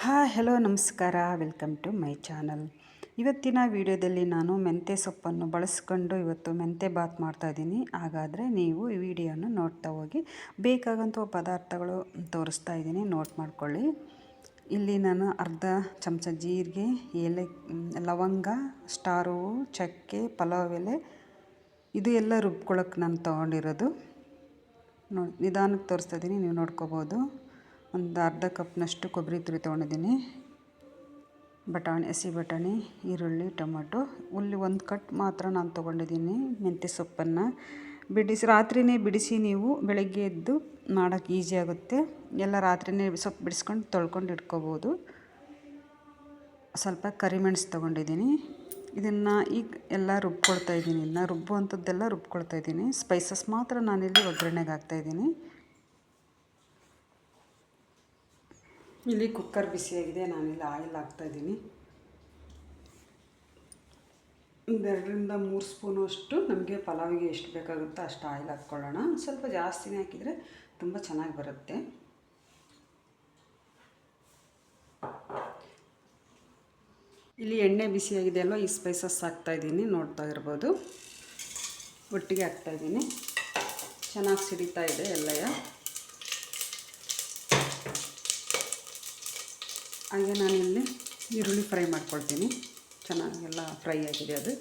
Hi hello ನಮಸ್ಕಾರ, welcome to my channel. ಇವತ್ತಿನ ವಿಡಿಯೋದಲ್ಲಿ ನಾನು ಮೆಂತ್ಯ ಸೊಪ್ಪನ್ನು ಬಳಸ್ಕೊಂಡು ಇವತ್ತು ಮೆಂತ್ಯ ಬಾತ್ ಮಾಡ್ತಾಯಿದ್ದೀನಿ. ಹಾಗಾದರೆ ನೀವು ಈ ವಿಡಿಯೋನ ನೋಡ್ತಾ ಹೋಗಿ. ಬೇಕಾದಂಥ ಪದಾರ್ಥಗಳು ತೋರಿಸ್ತಾ ಇದ್ದೀನಿ, ನೋಟ್ ಮಾಡ್ಕೊಳ್ಳಿ. ಇಲ್ಲಿ ನಾನು ಅರ್ಧ ಚಮಚ ಜೀರಿಗೆ, ಲವಂಗ, ಸ್ಟಾರ್ ಹೂವು, ಚಕ್ಕೆ, ಪಲಾವ್ ಎಲೆ, ಇದು ಎಲ್ಲ ರುಬ್ಕೊಳ್ಳೋಕೆ ನಾನು ತೊಗೊಂಡಿರೋದು. ನಿಧಾನಕ್ಕೆ ತೋರಿಸ್ತಾ ಇದ್ದೀನಿ, ನೀವು ನೋಡ್ಕೋಬೋದು. ಒಂದು ಅರ್ಧ ಕಪ್ನಷ್ಟು ಕೊಬ್ಬರಿ ತುರಿ ತೊಗೊಂಡಿದ್ದೀನಿ. ಹಸಿ ಬಟಾಣಿ, ಈರುಳ್ಳಿ, ಟೊಮೊಟೊ, ಇಲ್ಲಿ ಒಂದು ಕಟ್ ಮಾತ್ರ ನಾನು ತೊಗೊಂಡಿದ್ದೀನಿ. ಮೆಂತ್ಯ ಸೊಪ್ಪನ್ನು ರಾತ್ರಿಯೇ ಬಿಡಿಸಿ ನೀವು ಬೆಳಗ್ಗೆ ಎದ್ದು ಮಾಡೋಕ್ಕೆ ಈಸಿ ಆಗುತ್ತೆ. ಎಲ್ಲ ರಾತ್ರಿಯೇ ಸೊಪ್ಪು ಬಿಡಿಸ್ಕೊಂಡು ತೊಳ್ಕೊಂಡು ಇಟ್ಕೋಬೋದು. ಸ್ವಲ್ಪ ಕರಿಮೆಣಸು ತೊಗೊಂಡಿದ್ದೀನಿ. ಇದನ್ನು ಈಗ ಎಲ್ಲ ರುಬ್ಕೊಳ್ತಾಯಿದ್ದೀನಿ. ರುಬ್ಬುವಂಥದ್ದೆಲ್ಲ ರುಬ್ಕೊಳ್ತಾಯಿದ್ದೀನಿ. ಸ್ಪೈಸಸ್ ಮಾತ್ರ ನಾನಿಲ್ಲಿ ಒಗ್ಗರಣೆಗೆ ಹಾಕ್ತಾಯಿದ್ದೀನಿ. ಇಲ್ಲಿ ಕುಕ್ಕರ್ ಬಿಸಿಯಾಗಿದೆ, ನಾನಿಲ್ಲಿ ಆಯಿಲ್ ಹಾಕ್ತಾಯಿದ್ದೀನಿ. 2-3 ಸ್ಪೂನು ಅಷ್ಟು ನಮಗೆ ಪಲಾವಿಗೆ ಎಷ್ಟು ಬೇಕಾಗುತ್ತೋ ಅಷ್ಟು ಆಯಿಲ್ ಹಾಕ್ಕೊಳ್ಳೋಣ. ಸ್ವಲ್ಪ ಜಾಸ್ತಿನೇ ಹಾಕಿದರೆ ತುಂಬ ಚೆನ್ನಾಗಿ ಬರುತ್ತೆ. ಇಲ್ಲಿ ಎಣ್ಣೆ ಬಿಸಿಯಾಗಿದೆ ಅಲ್ವ, ಈ ಸ್ಪೈಸಸ್ ಹಾಕ್ತಾಯಿದ್ದೀನಿ, ನೋಡ್ತಾ ಇರ್ಬೋದು. ಒಟ್ಟಿಗೆ ಹಾಕ್ತಾಯಿದ್ದೀನಿ. ಚೆನ್ನಾಗಿ ಸಿಡಿತಾ ಇದೆ ಎಲ್ಲಯ. ಹಾಗೆ ನಾನಿಲ್ಲಿ ಈರುಳ್ಳಿ ಫ್ರೈ ಮಾಡ್ಕೊಳ್ತೀನಿ. ಚೆನ್ನಾಗೆಲ್ಲ ಫ್ರೈ ಆಗಿದೆ ಅದು.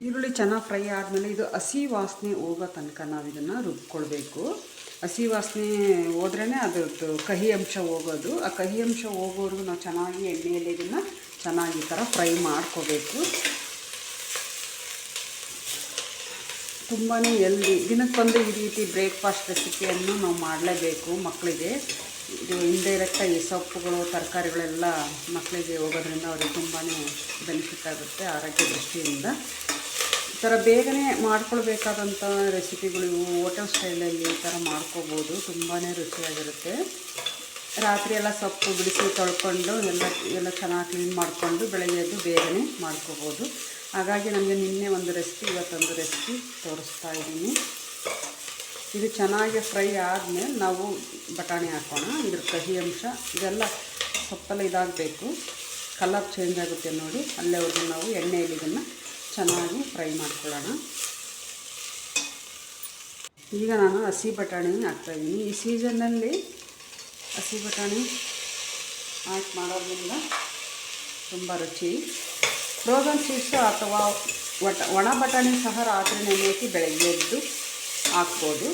ಈರುಳ್ಳಿ ಚೆನ್ನಾಗಿ ಫ್ರೈ ಆದಮೇಲೆ ಇದು ಹಸಿ ವಾಸನೆ ಹೋಗೋ ತನಕ ನಾವು ಇದನ್ನು ರುಬ್ಕೊಳ್ಬೇಕು. ಹಸಿ ವಾಸನೆ ಹೋದ್ರೇ ಅದರದ್ದು ಕಹಿ ಅಂಶ ಹೋಗೋದು. ಆ ಕಹಿ ಅಂಶ ಹೋಗೋವರೆಗೂ ನಾವು ಚೆನ್ನಾಗಿ ಎಣ್ಣೆಯಲ್ಲಿ ಇದನ್ನು ಚೆನ್ನಾಗಿ ಈ ಥರ ಫ್ರೈ ಮಾಡ್ಕೋಬೇಕು. ತುಂಬಾ ದಿನಕ್ಕೊಂದು ಈ ರೀತಿ ಬ್ರೇಕ್ಫಾಸ್ಟ್ ರೆಸಿಪಿಯನ್ನು ನಾವು ಮಾಡಲೇಬೇಕು ಮಕ್ಕಳಿಗೆ. ಇದು ಇಂಡೈರೆಕ್ಟಾಗಿ ಸೊಪ್ಪುಗಳು, ತರಕಾರಿಗಳೆಲ್ಲ ಮಕ್ಕಳಿಗೆ ಹೋಗೋದ್ರಿಂದ ಅವ್ರಿಗೆ ತುಂಬಾ ಬೆನಿಫಿಟ್ ಆಗುತ್ತೆ ಆರೋಗ್ಯ ದೃಷ್ಟಿಯಿಂದ. ಈ ಥರ ಬೇಗನೆ ಮಾಡ್ಕೊಳ್ಬೇಕಾದಂಥ ರೆಸಿಪಿಗಳು ಇವು. ಹೋಟೆಲ್ ಸ್ಟೈಲಲ್ಲಿ ಈ ಥರ ಮಾಡ್ಕೋಬೋದು, ತುಂಬಾ ರುಚಿಯಾಗಿರುತ್ತೆ. ರಾತ್ರಿ ಎಲ್ಲ ಸೊಪ್ಪು ಬಿಡಿಸಿ ತೊಳ್ಕೊಂಡು ಎಲ್ಲ ಚೆನ್ನಾಗಿ ಕ್ಲೀನ್ ಮಾಡಿಕೊಂಡು ಬೆಳಗ್ಗೆ ಎದ್ದು ಬೇಗನೆ ಮಾಡ್ಕೋಬೋದು. ಹಾಗಾಗಿ ನಮಗೆ ನಿನ್ನೆ ಒಂದು ರೆಸಿಪಿ, ಇವತ್ತೊಂದು ರೆಸಿಪಿ ತೋರಿಸ್ತಾ ಇದ್ದೀನಿ. ಇದು ಚೆನ್ನಾಗಿ ಫ್ರೈ ಆದಮೇಲೆ ನಾವು ಬಟಾಣಿ ಹಾಕೋಣ. ಇದ್ರ ಕಹಿ ಅಂಶ ಇದೆಲ್ಲ ಸೊಪ್ಪೆಲ್ಲ ಇದಾಗಬೇಕು, ಕಲರ್ ಚೇಂಜ್ ಆಗುತ್ತೆ ನೋಡಿ, ಅಲ್ಲೇವರೆಗೂ ನಾವು ಎಣ್ಣೆಯಲ್ಲಿ ಇದನ್ನು ಚೆನ್ನಾಗಿ ಫ್ರೈ ಮಾಡ್ಕೊಳ್ಳೋಣ. ಈಗ ನಾನು ಹಸಿ ಬಟಾಣಿ ಹಾಕ್ತಾಯಿದ್ದೀನಿ. ಈ ಸೀಸನ್ನಲ್ಲಿ ಹಸಿ ಬಟಾಣಿ ಹಾಕಿ ಮಾಡೋದ್ರಿಂದ ತುಂಬ ರುಚಿ. ಫ್ರೋಝನ್ ಸೀಡ್ಸು ಅಥವಾ ಒಣ ಬಟಾಣಿ ಸಹ ರಾತ್ರಿ ನೆನೆಸಿ ಬೆಳಗ್ಗೆ ಎದ್ದು ಹಾಕ್ಬೋದು.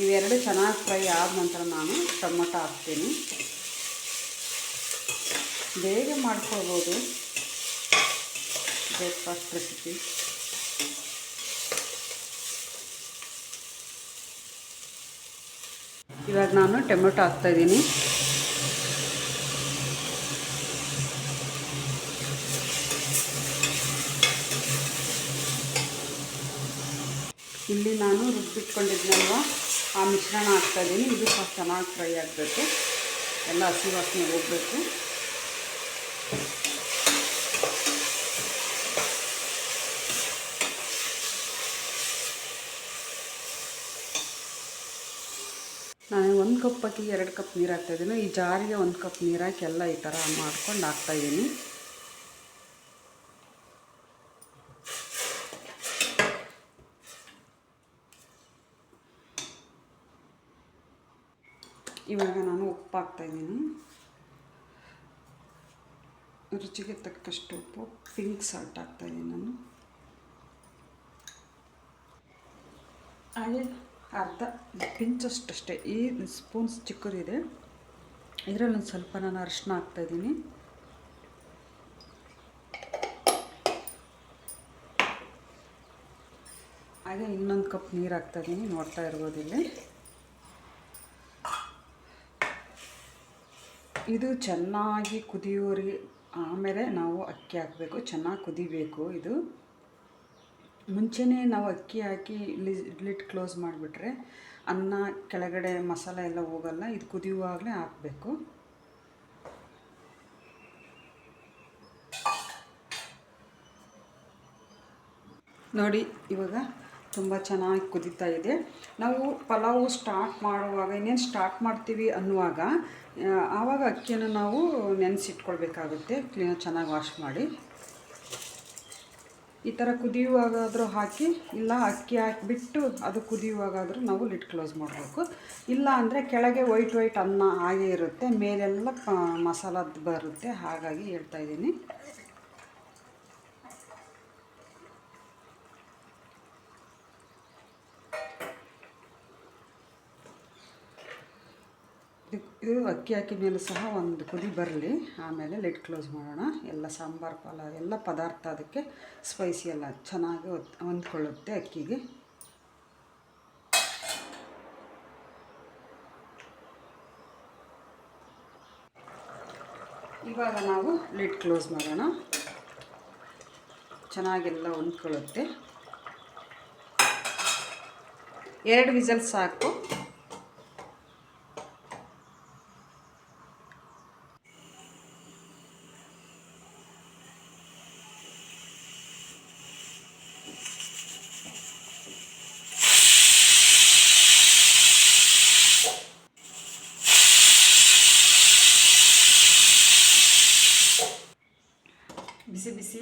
ಇವೆರಡು ಚೆನ್ನಾಗಿ ಫ್ರೈ ಆದ ನಂತರ ನಾನು ಟೊಮೊಟೊ ಹಾಕ್ತೀನಿ. ಬೇಗ ಮಾಡ್ಕೊಳ್ಬೋದು ಬ್ರೇಕ್ಫಾಸ್ಟ್ ರೆಸಿಪಿ. ಇವಾಗ ನಾನು ಟೊಮೊಟೊ ಹಾಕ್ತಾಯಿದ್ದೀನಿ. ಇಲ್ಲಿ ನಾನು ರುಬ್ಬಿಟ್ಕೊಂಡಿದ್ನಲ್ವ ಆ ಮಿಶ್ರಣ ಹಾಕ್ತಾಯಿದ್ದೀನಿ. ಇದು ಸಹ ಚೆನ್ನಾಗಿ ಫ್ರೈ ಆಗಬೇಕು, ಎಲ್ಲ ಹಸಿ ವಾಸನೆ ಹೋಗಬೇಕು. ನಾನು 1 ಕಪ್ ಹಾಕಿ 2 ಕಪ್ ನೀರು ಹಾಕ್ತಾಯಿದ್ದೀನಿ. ಈ ಜಾರಿಗೆ 1 ಕಪ್ ನೀರು ಹಾಕಿ ಎಲ್ಲ ಈ ಥರ ಮಾಡ್ಕೊಂಡು ಹಾಕ್ತಾಯಿದ್ದೀನಿ. ಇವಾಗ ನಾನು ಉಪ್ಪು ಹಾಕ್ತಾಯಿದ್ದೀನಿ, ರುಚಿಗೆ ತಕ್ಕಷ್ಟು ಉಪ್ಪು. ಪಿಂಕ್ ಸಾಲ್ಟ್ ಹಾಕ್ತಾಯಿದ್ದೀನಿ ನಾನು. ಹಾಗೆ ಅರ್ಧ ಪಿಂಚಷ್ಟೇ, ಈ ಸ್ಪೂನ್ಸ್ ಚಿಕ್ಕದಿದೆ, ಇದರಲ್ಲಿ ಒಂದು ಸ್ವಲ್ಪ ನಾನು ಅರಿಶಿನ ಹಾಕ್ತಾಯಿದ್ದೀನಿ. ಹಾಗೆ ಇನ್ನೊಂದು ಕಪ್ ನೀರು ಹಾಕ್ತಾಯಿದ್ದೀನಿ, ನೋಡ್ತಾ ಇರ್ಬೋದು ಇಲ್ಲಿ. ಇದು ಚೆನ್ನಾಗಿ ಕುದಿಯೋರಿಗೆ ಆಮೇಲೆ ನಾವು ಅಕ್ಕಿ ಹಾಕಬೇಕು. ಚೆನ್ನಾಗಿ ಕುದಿಬೇಕು. ಇದು ಮುಂಚೆನೇ ನಾವು ಅಕ್ಕಿ ಹಾಕಿ ಲಿಡ್ ಕ್ಲೋಸ್ ಮಾಡಿಬಿಟ್ರೆ ಅನ್ನ ಕೆಳಗಡೆ ಮಸಾಲೆ ಎಲ್ಲ ಹೋಗಲ್ಲ. ಇದು ಕುದಿಯುವಾಗಲೇ ಹಾಕಬೇಕು. ನೋಡಿ ಇವಾಗ ತುಂಬ ಚೆನ್ನಾಗಿ ಕುದೀತಾ ಇದೆ. ನಾವು ಪಲಾವು ಸ್ಟಾರ್ಟ್ ಮಾಡುವಾಗ ಇನ್ನೇನು ಸ್ಟಾರ್ಟ್ ಮಾಡ್ತೀವಿ ಅನ್ನುವಾಗ ಆವಾಗ ಅಕ್ಕಿಯನ್ನು ನಾವು ನೆನೆಸಿಟ್ಕೊಳ್ಬೇಕಾಗುತ್ತೆ. ಕ್ಲೀನಾಗಿ ಚೆನ್ನಾಗಿ ವಾಶ್ ಮಾಡಿ ಈ ಥರ ಕುದಿಯುವಾಗಾದರೂ ಹಾಕಿ, ಇಲ್ಲ ಅಕ್ಕಿ ಹಾಕಿಬಿಟ್ಟು ಅದು ಕುದಿಯುವಾಗಾದರೂ ನಾವು ಲಿಡ್ ಕ್ಲೋಸ್ ಮಾಡಬೇಕು. ಇಲ್ಲ ಅಂದರೆ ಕೆಳಗೆ ವೈಟ್ ಅನ್ನ ಹಾಗೆ ಇರುತ್ತೆ, ಮೇಲೆಲ್ಲ ಮಸಾಲದ್ದು ಬರುತ್ತೆ. ಹಾಗಾಗಿ ಹೇಳ್ತಾಯಿದ್ದೀನಿ. ಇದು ಅಕ್ಕಿ ಹಾಕಿದ ಮೇಲೆ ಸಹ ಒಂದು ಕುದಿ ಬರಲಿ, ಆಮೇಲೆ ಲಿಡ್ ಕ್ಲೋಸ್ ಮಾಡೋಣ. ಎಲ್ಲ ಸಾಂಬಾರು ಪಲಾವ್ ಎಲ್ಲ ಪದಾರ್ಥ ಅದಕ್ಕೆ ಸ್ಪೈಸಿ ಎಲ್ಲ ಚೆನ್ನಾಗಿ ಹೊಂದ್ಕೊಳ್ಳುತ್ತೆ ಅಕ್ಕಿಗೆ. ಇವಾಗ ನಾವು ಲಿಡ್ ಕ್ಲೋಸ್ ಮಾಡೋಣ. ಚೆನ್ನಾಗೆಲ್ಲ ಹೊಂದ್ಕೊಳ್ಳುತ್ತೆ. 2 ವಿಸಲ್ ಸಾಕು. ಬಿಸಿ ಬಿಸಿ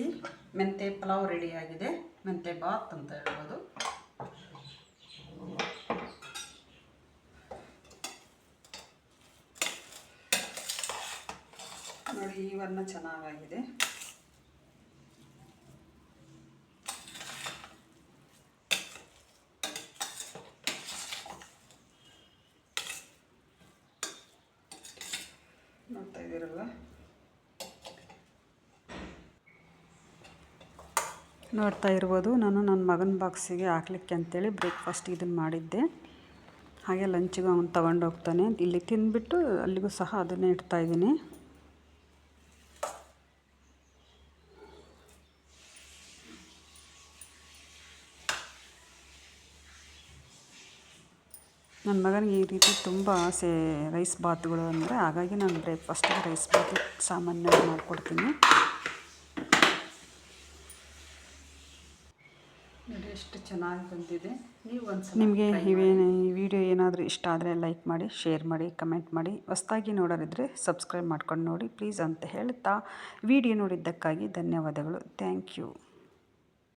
ಮೆಂತೆ ಪಲಾವ್ ರೆಡಿಯಾಗಿದೆ. ಮೆಂತೆ ಬಾತ್ ಅಂತ ಹೇಳ್ಬೋದು. ನೋಡಿ ಈ ವರ್ಣ ಚೆನ್ನಾಗಿದೆ. ನೋಡ್ತಾ ಇದ್ದೀರಲ್ಲ, ನೋಡ್ತಾ ಇರ್ಬೋದು. ನಾನು ನನ್ನ ಮಗನ ಬಾಕ್ಸಿಗೆ ಹಾಕ್ಲಿಕ್ಕೆ ಅಂತೇಳಿ ಬ್ರೇಕ್ಫಾಸ್ಟ್ ಇದನ್ನು ಮಾಡಿದ್ದೆ. ಹಾಗೆ ಲಂಚಿಗೆ ಅವನು ತಗೊಂಡು ಹೋಗ್ತಾನೆ. ಇಲ್ಲಿ ತಿಂದ್ಬಿಟ್ಟು ಅಲ್ಲಿಗೂ ಸಹ ಅದನ್ನೇ ಇಡ್ತಾಯಿದ್ದೀನಿ. ನನ್ನ ಮಗನಿಗೆ ಈ ರೀತಿ ತುಂಬ ಆಸೆ ರೈಸ್ ಬಾತ್ಗಳು ಅಂದರೆ, ಹಾಗಾಗಿ ನಾನು ಬ್ರೇಕ್ಫಾಸ್ಟಿಗೆ ರೈಸ್ ಬಾತ್ ಸಾಮಾನ್ಯವಾಗಿ ಮಾಡಿಕೊಡ್ತೀನಿ. ನೋಡಿ ಎಷ್ಟು ಚೆನ್ನಾಗಿ ಬಂದಿದೆ. ನೀವು ಒಂದ್ಸಲ ನಿಮಗೆ ಈ ವಿಡಿಯೋ ಏನಾದರೂ ಇಷ್ಟ ಆದರೆ ಲೈಕ್ ಮಾಡಿ, ಶೇರ್ ಮಾಡಿ, ಕಮೆಂಟ್ ಮಾಡಿ. ಹೊಸದಾಗಿ ನೋಡೋರಿದ್ದರೆ ಸಬ್ಸ್ಕ್ರೈಬ್ ಮಾಡ್ಕೊಂಡು ನೋಡಿ ಪ್ಲೀಸ್ ಅಂತ ಹೇಳ್ತಾ, ವಿಡಿಯೋ ನೋಡಿದ್ದಕ್ಕಾಗಿ ಧನ್ಯವಾದಗಳು. Thank you.